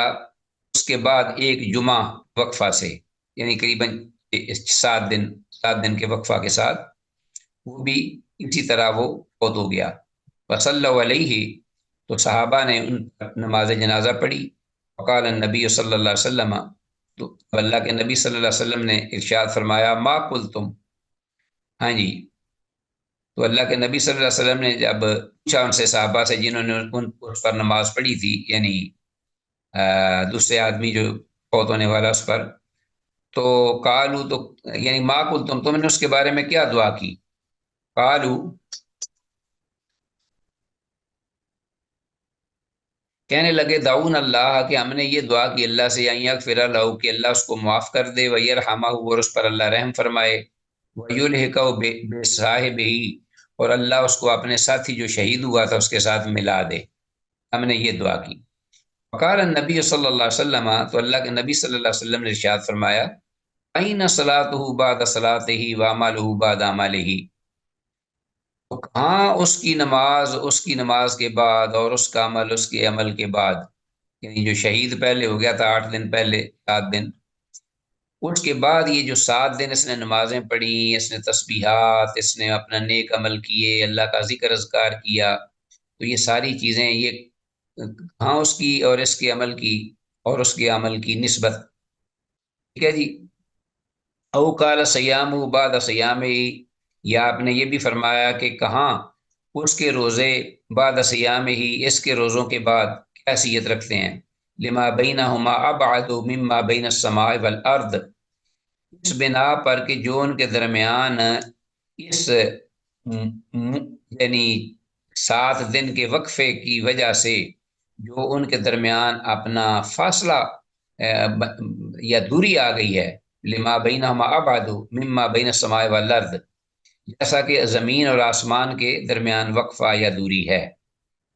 اس کے بعد ایک جمعہ وقفہ سے، یعنی قریباً 7 دن کے وقفہ کے ساتھ وہ بھی اسی طرح وہ فوت ہو گیا۔ وصلی علیہ، تو صحابہ نے ان پر نماز جنازہ پڑھی۔ وقال النبی صلی اللہ علیہ وسلم، تو اللہ کے نبی صلی اللہ علیہ وسلم نے ارشاد فرمایا، ما قلتم، ہاں جی، تو اللہ کے نبی صلی اللہ علیہ وسلم نے جب پوچھا ان سے، صحابہ سے جنہوں نے ان پر نماز پڑھی تھی، یعنی دوسرے آدمی جو فوت ہونے والا اس پر، تو قالو تو یعنی ما کل تم نے اس کے بارے میں کیا دعا کی؟ قالو کہنے لگے دعون اللہ کہ ہم نے یہ دعا کی اللہ سے یغفر لہ کہ اللہ اس کو معاف کر دے، ویرحمہ اور اس پر اللہ رحم فرمائے، ویلحقہ بصاحبہ اور اللہ اس کو اپنے ساتھی جو شہید ہوا تھا اس کے ساتھ ملا دے، ہم نے یہ دعا کی۔ وقال النبی صلی اللہ علیہ وسلم تو اللہ کے نبی صلی اللہ علیہ وسلم نے ارشاد فرمایا این صلاتہ بعد صلاتہ وعملہ بعد عملہ، تو کہاں اس کی نماز کے بعد اور اس کا عمل اس کے عمل کے بعد، یعنی جو شہید پہلے ہو گیا تھا 8 دن پہلے 7 دن، اس کے بعد یہ جو 7 دن اس نے نمازیں پڑھی، اس نے تسبیحات، اس نے اپنا نیک عمل کیے، اللہ کا ذکر اذکار کیا، تو یہ ساری چیزیں یہ کہاں اس کی اور اس کے عمل کی اور اس کے عمل کی نسبت، ٹھیک ہے جی۔ او قال سیام بعد سیام، یا آپ نے یہ بھی فرمایا کہ کہاں اس کے روزے بعد سیام ہی اس کے روزوں کے بعد کیا حیثیت رکھتے ہیں، لما بینہما ابعد مما بین السماء والارض، اس بنا پر کہ جو ان کے درمیان اس یعنی 7 دن کے وقفے کی وجہ سے جو ان کے درمیان اپنا فاصلہ یا دوری آ گئی ہے، لما بینہما ابعد مما بین السماء والارض، جیسا کہ زمین اور آسمان کے درمیان وقفہ یا دوری ہے۔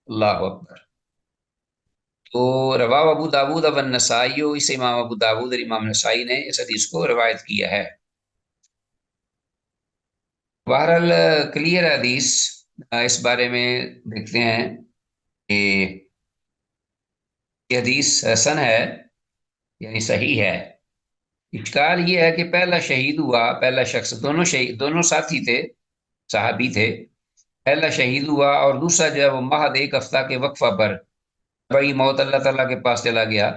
اللہ اکبر۔ تو رواہ ابو داود و النسائی، اسے امام ابو داود اور امام نسائی نے اس حدیث کو روایت کیا ہے۔ بہرحال کلیئر حدیث، اس بارے میں دیکھتے ہیں کہ یہ حدیث حسن ہے یعنی صحیح ہے۔ اشکال یہ ہے کہ پہلا شہید ہوا، پہلا شخص، دونوں ساتھی تھے، صحابی تھے، پہلا شہید ہوا اور دوسرا جو ہے وہ محض 1 ہفتہ کے وقفہ پر بڑی موت اللہ تعالیٰ کے پاس چلا گیا۔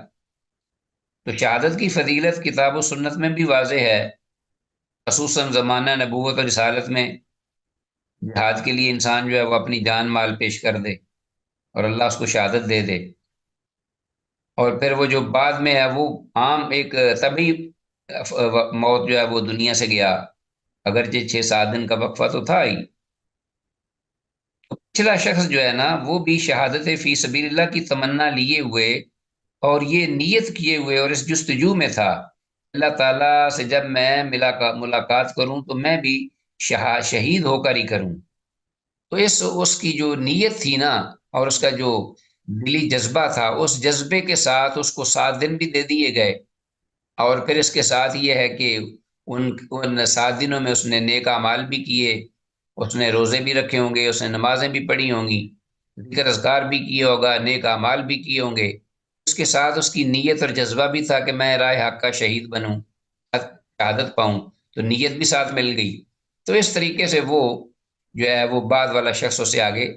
تو شہادت کی فضیلت کتاب و سنت میں بھی واضح ہے، خصوصاً زمانہ نبوت اور رسالت میں جہاد کے لیے انسان جو ہے وہ اپنی جان مال پیش کر دے اور اللہ اس کو شہادت دے دے، اور پھر وہ جو بعد میں ہے وہ عام ایک طبی موت جو ہے وہ دنیا سے گیا، اگرچہ 6-7 دن کا وقفہ تو تھا ہی۔ پچھلا شخص جو ہے نا وہ بھی شہادت فی سبیل اللہ کی تمنا لیے ہوئے اور یہ نیت کیے ہوئے اور اس جستجو میں تھا، اللہ تعالیٰ سے جب میں ملاقات کروں تو میں بھی شہید ہو کر ہی کروں۔ تو اس کی جو نیت تھی نا اور اس کا جو دلی جذبہ تھا، اس جذبے کے ساتھ اس کو 7 دن بھی دے دیے گئے، اور پھر اس کے ساتھ یہ ہے کہ ان 7 دنوں میں اس نے نیک اعمال بھی کیے، اس نے روزے بھی رکھے ہوں گے، اس نے نمازیں بھی پڑھی ہوں گی، ذکر اذکار بھی کیا ہوگا، نیک اعمال بھی کیے ہوں گے، اس کے ساتھ اس کی نیت اور جذبہ بھی تھا کہ میں راہ حق کا شہید بنوں، شہادت پاؤں، تو نیت بھی ساتھ مل گئی۔ تو اس طریقے سے وہ جو ہے وہ بعد والا شخص اسے آگے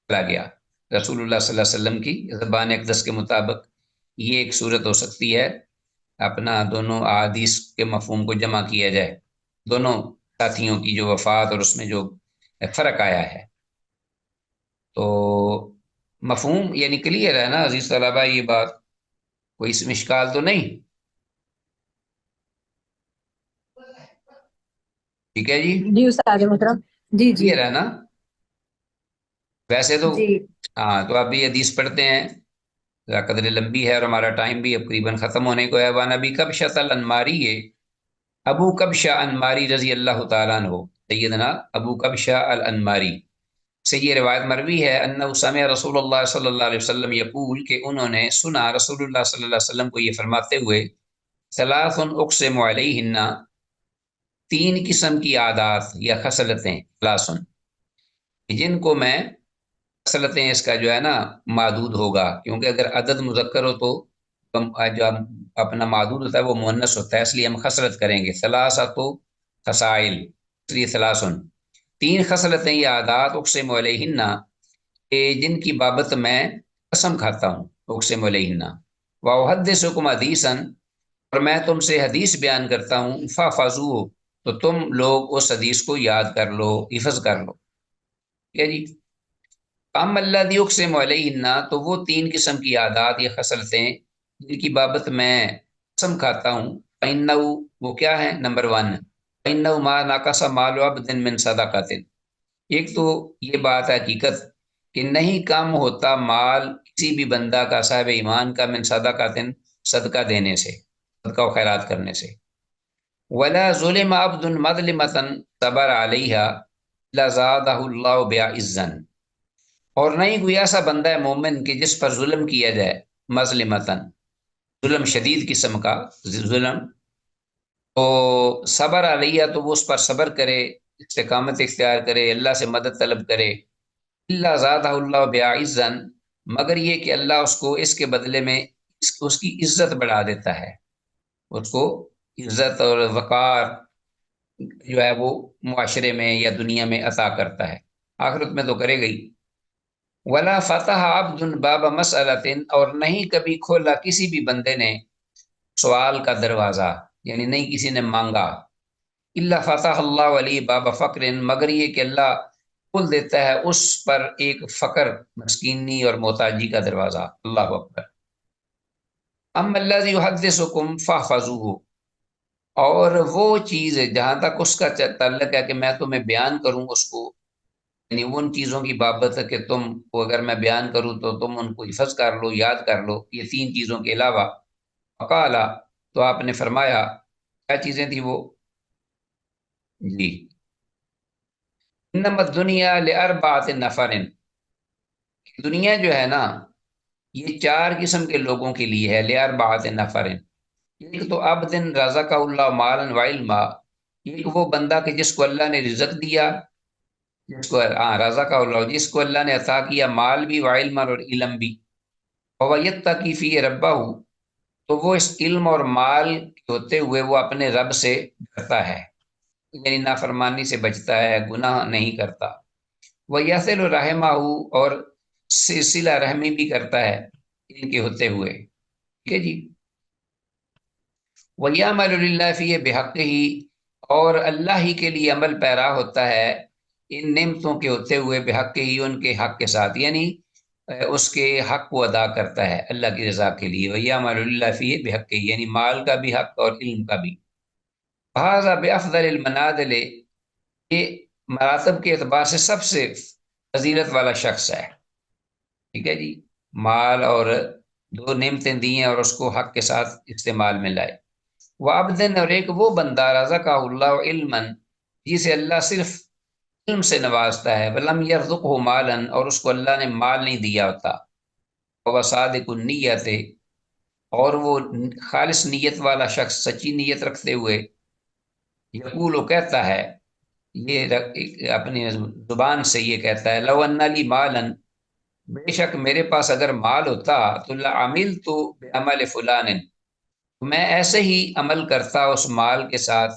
چلا گیا۔ رسول اللہ صلی اللہ علیہ وسلم کی زبان اقدس کے مطابق یہ ایک صورت ہو سکتی ہے، اپنا دونوں احادیث کے مفہوم کو جمع کیا جائے، دونوں ساتھیوں کی جو وفات اور اس میں جو فرق آیا ہے۔ تو مفہوم یعنی کلیئر ہے نا عزیز طلبہ، یہ بات کوئی اس میں اشکال تو نہیں؟ ٹھیک ہے جی، جی استاد محترم، جی جی کلیئر ہے نا؟ ویسے تو جی ہاں، تو اب یہ حدیث پڑھتے ہیں، ذرا قدر لمبی ہے اور ہمارا ٹائم بھی قریباً ختم ہونے کو ہے۔ وان ابی کبشۃ الانماری، ابو کبشہ انماری رضی اللہ تعالیٰ عنہ، سیدنا ابو کبشہ الانماری سے یہ روایت مروی ہے، انہ سمع رسول اللہ صلی اللہ علیہ وسلم یقول، کہ انہوں نے سنا رسول اللہ صلی اللہ علیہ وسلم کو یہ فرماتے ہوئے، ثلاث اقسم علیہن، 3 قسم کی عادات یا خصلتیں، ثلاث جن کو میں، خصلتیں اس کا جو ہے نا معدود ہوگا، کیونکہ اگر عدد مذکر ہو تو جو اپنا معدود ہوتا ہے وہ مؤنث ہوتا ہے، اس لیے ہم خصلت کریں گے، ثلاثۃ خصائل، اس لیے ثلاثن، 3 خصلتیں یا عادات، اقسم علیہن، جن کی بابت میں قسم کھاتا ہوں، اقسم علیہن، واحدثکم حدیثا، اور میں تم سے حدیث بیان کرتا ہوں، فاحفظوہ، تو تم لوگ اس حدیث کو یاد کر لو، حفظ کر لو، ٹھیک ہے جی۔ کام اللہ دی اقسم علیہن، تو وہ 3 قسم کی عادات یا خصلتیں جن کی بابت میں قسم کھاتا ہوں، فإنہ، وہ کیا ہے، نمبر ون، فإنہ ما نقص مال عبد من صدقۃ، ایک تو یہ بات ہے حقیقت کہ نہیں کم ہوتا مال کسی بھی بندہ کا، صاحب ایمان کا، من صدقۃ، صدقہ دینے سے، صدقہ و خیرات کرنے سے، ولا ظلم عبد مظلمۃ صبر علیہا الا زادہ اللہ بعزا، اور نہیں کوئی ایسا بندہ ہے مومن کہ جس پر ظلم کیا جائے، مظلمتن، ظلم شدید قسم کا ظلم، تو صبر علیہ، تو وہ اس پر صبر کرے، استقامت اختیار کرے، اللہ سے مدد طلب کرے، اللہ زادہ اللہ بعزا، مگر یہ کہ اللہ اس کو اس کے بدلے میں اس کی عزت بڑھا دیتا ہے، اس کو عزت اور وقار جو ہے وہ معاشرے میں یا دنیا میں عطا کرتا ہے، آخرت میں تو کرے گئی۔ ولا فتح عبد باب مسئلۃ، اور نہیں کبھی کھولا کسی بھی بندے نے سوال کا دروازہ، یعنی نہیں کسی نے مانگا، اللہ فتح اللہ علی باب فقر، مگر یہ کہ اللہ کھول دیتا ہے اس پر ایک فقر، مسکینی اور محتاجی کا دروازہ، اللہ اکبر۔ ام الذی یحدثکم فاحفظوہ، اور وہ چیز جہاں تک اس کا تعلق ہے کہ میں تمہیں بیان کروں اس کو، یعنی ان چیزوں کی بابت ہے کہ تم کو اگر میں بیان کروں تو تم ان کو حفظ کر لو، یاد کر لو، یہ تین چیزوں کے علاوہ، فقالا، تو آپ نے فرمایا، کیا چیزیں تھیں وہ؟ جی، انما الدنیا لاربعۃ نفر، دنیا جو ہے نا یہ چار قسم کے لوگوں کے لیے ہے، لاربعۃ نفر، ایک تو عبد رزق اللہ مالا وعلما، ایک وہ بندہ کہ جس کو اللہ نے رزق دیا، جس کو رزق اللہ، جس کو اللہ نے عطا کیا مال بھی، وعلم اور علم بھی، اور یتقی فی ربہ، تو وہ اس علم اور مال کے ہوتے ہوئے وہ اپنے رب سے ڈرتا ہے، یعنی نافرمانی سے بچتا ہے، گناہ نہیں کرتا، وہ یصل رحمہ، اور صلہ رحمی بھی کرتا ہے ان کے ہوتے ہوئے، ٹھیک ہے جی، وَيَعْمَلُ لِلَّهِ فِيهِ بِحَقِّهِ، اور اللہ ہی کے لیے عمل پیرا ہوتا ہے ان نعمتوں کے ہوتے ہوئے، بحق ہی، ان کے حق کے ساتھ، یعنی اس کے حق کو ادا کرتا ہے اللہ کی رضا کے لیے، وَيَعْمَلُ لِلَّهِ فِيهِ بِحَقِّهِ، یعنی مال کا بھی حق اور علم کا بھی، هذا بأفضل المنازل، یہ مراتب کے اعتبار سے سب سے فضیلت والا شخص ہے، ٹھیک ہے جی، مال اور دو نعمتیں دی ہیں اور اس کو حق کے ساتھ استعمال میں لائے، وعبدن، اور ایک وہ بندہ رزقہ اللہ علما، جسے اللہ صرف علم سے نوازتا ہے، ولم یرزقہ مالا، اور اس کو اللہ نے مال نہیں دیا ہوتا، وہ صادق النیت، اور وہ خالص نیت والا شخص، سچی نیت رکھتے ہوئے، یقول، وہ کہتا ہے، یہ اپنی زبان سے یہ کہتا ہے، لو ان لی مالا، بے شک میرے پاس اگر مال ہوتا تو لعملت بعمل فلان، میں ایسے ہی عمل کرتا اس مال کے ساتھ،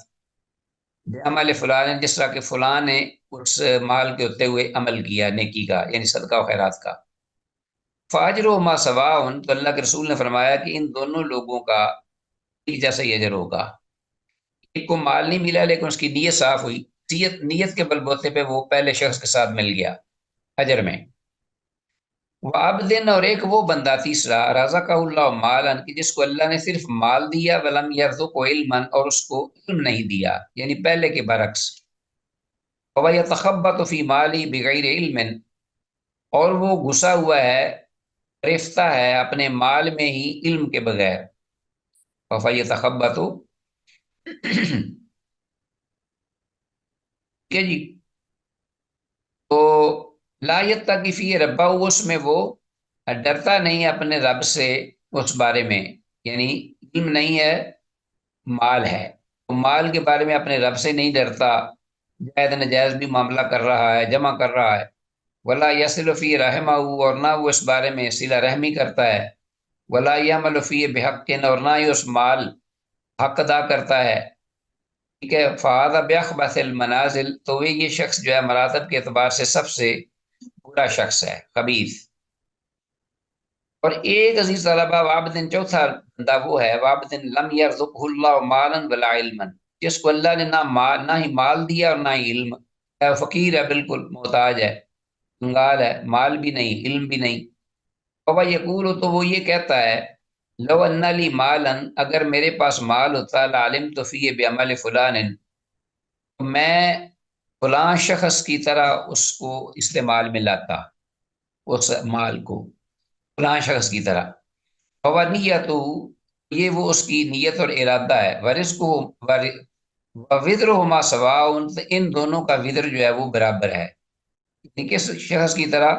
بعمل فلان، جس طرح کہ فلاں نے اس مال کے ہوتے ہوئے عمل کیا، نیکی کا، یعنی صدقہ و خیرات کا، فاجر ما سواء، تو اللہ کے رسول نے فرمایا کہ ان دونوں لوگوں کا ایک جیسا ہی اجر ہوگا، ایک کو مال نہیں ملا لیکن اس کی نیت صاف ہوئی، نیت کے بل بوتے پہ وہ پہلے شخص کے ساتھ مل گیا اجر میں، وعبدن، اور ایک وہ بندہ تیسرا، رزقہ اللہ مالا، کہ جس کو اللہ نے صرف مال دیا، ولم یرزقہ علما، اور اس کو علم نہیں دیا، یعنی پہلے کے برعکس، وَيَتَخَبَّطُ فِي مَالِهِ بِغَيْرِ عِلْمٍ، اور وہ گھسا ہوا ہے، ریفتہ ہے اپنے مال میں ہی علم کے بغیر، فَيَتَخَبَّطُ کہ جی، تو لا يتقي فيه ربہ، اس میں وہ ڈرتا نہیں ہے اپنے رب سے اس بارے میں، یعنی علم نہیں ہے، مال ہے، تو مال کے بارے میں اپنے رب سے نہیں ڈرتا، جائز نجائز بھی معاملہ کر رہا ہے، جمع کر رہا ہے، ولا یصل فی رحمہ، اور نہ وہ اس بارے میں صلہ رحمی کرتا ہے، ولا یعمل فی بحق، اور نہ ہی اس مال حق ادا کرتا ہے، ٹھیک ہے، فہذا باخبث المنازل، تو یہ شخص جو ہے مراتب کے اعتبار سے سب سے برا شخص ہے، خبیث۔ اور ایک عزیز طلبہ، وعبدن، چوتھا بندہ وہ ہے، وعبدن لم یرزقہ اللہ مالا ولا علما، جس کو اللہ نے نہ ہی مال دیا اور نہ ہی علم، فقیر ہے، بالکل محتاج ہے، کنگال ہے، مال بھی نہیں، علم بھی نہیں، بابا یقول، تو وہ یہ کہتا ہے، لو ان لی مالن، اگر میرے پاس مال ہوتا، لعلم تو فی بعمل فلان، میں فلاں شخص کی طرح اس کو استعمال میں لاتا، اس مال کو فلاں شخص کی طرح۔ فوا نیت، یہ وہ اس کی نیت اور ارادہ ہے، ورزق کو ودر ہما سوا، ان دونوں کا ودر جو ہے وہ برابر ہے، یعنی کس شخص کی طرح؟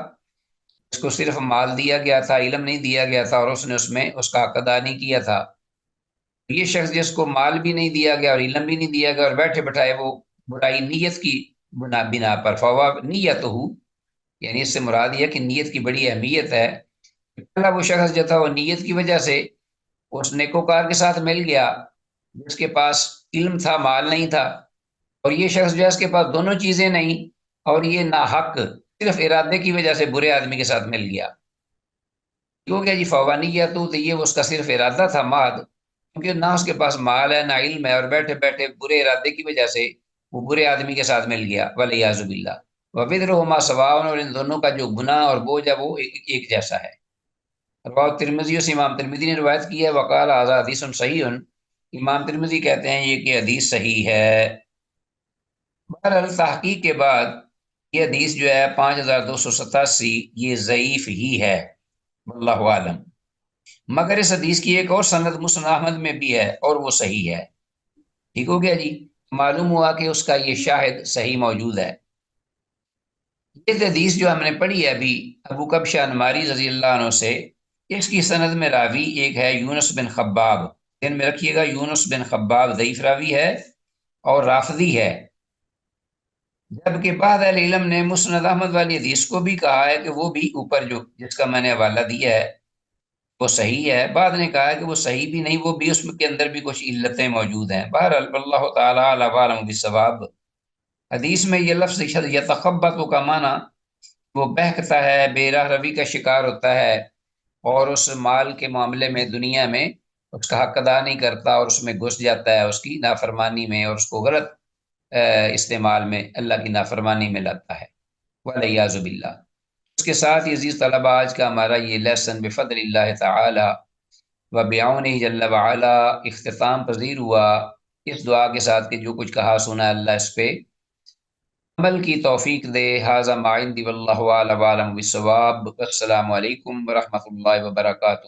اس کو صرف مال دیا گیا تھا، علم نہیں دیا گیا تھا، اور اس نے اس میں اس کا حق ادا نہیں کیا تھا۔ یہ شخص جس کو مال بھی نہیں دیا گیا اور علم بھی نہیں دیا گیا اور بیٹھے بٹھائے وہ برائی نیت کی بنا پر، فوا نیت ہو، یعنی اس سے مراد یہ کہ نیت کی بڑی اہمیت ہے۔ پہلا وہ شخص جو تھا وہ نیت کی وجہ سے اس نیکوکار کے ساتھ مل گیا جس کے پاس علم تھا مال نہیں تھا، اور یہ شخص جو ہے اس کے پاس دونوں چیزیں نہیں اور یہ ناحق صرف ارادے کی وجہ سے برے آدمی کے ساتھ مل گیا۔ کیوں گیا جی فوانیت، تو یہ اس کا صرف ارادہ تھا ماد، کیونکہ نہ اس کے پاس مال ہے نہ علم ہے، اور بیٹھے بیٹھے برے ارادے کی وجہ سے وہ برے آدمی کے ساتھ مل گیا، ولیعذ باللہ۔ وَوِزْرُهُمَا سَوَاءٌ، اور ان دونوں کا جو گناہ اور بوجھ ہے وہ ایک جیسا ہے۔ رواه ترمذی، سے امام ترمذی نے روایت کی ہے، وقال ھذا حدیث صحیح، امام ترمذی کہتے ہیں یہ کہ حدیث صحیح ہے۔ بہرحال تحقیق کے بعد یہ حدیث جو ہے 5287 یہ ضعیف ہی ہے، واللہ عالم۔ مگر اس حدیث کی ایک اور سند مسند احمد میں بھی ہے اور وہ صحیح ہے۔ ٹھیک ہو گیا جی، معلوم ہوا کہ اس کا یہ شاہد صحیح موجود ہے۔ یہ حدیث جو ہم نے پڑھی ہے ابھی ابو کبشہ انماری رضی اللہ عنہ سے، اس کی سند میں راوی ایک ہے یونس بن خباب، ذہن میں رکھیے گا یونس بن خباب ضعیف راوی ہے اور رافضی ہے، جبکہ بعض اہل علم نے مسند احمد والی حدیث کو بھی کہا ہے کہ وہ بھی اوپر جو جس کا میں نے حوالہ دیا ہے وہ صحیح ہے، بعد نے کہا ہے کہ وہ صحیح بھی نہیں، وہ بھی اس کے اندر بھی کچھ علتیں موجود ہیں۔ بہرحال اللہ تعالیٰ عالم بالصواب۔ حدیث میں یہ لفظ یتخبط کا معنی وہ بہکتا ہے، بے راہ روی کا شکار ہوتا ہے، اور اس مال کے معاملے میں دنیا میں اس کا حق ادا نہیں کرتا اور اس میں گھس جاتا ہے اس کی نافرمانی میں، اور اس کو غلط استعمال میں اللہ کی نافرمانی میں لاتا ہے، ولیعذ باللہ۔ اس کے ساتھ عزیز طلبہ آج کا ہمارا یہ لیسن بفضل اللہ تعالی و بعونہ جل وعلا اختتام پذیر ہوا، اس دعا کے ساتھ کہ جو کچھ کہا سنا اللہ اس پہ عمل کی توفیق دے۔ ھذا ما عندی واللہ اعلم بالصواب۔ السلام علیکم ورحمۃ اللہ وبرکاتہ۔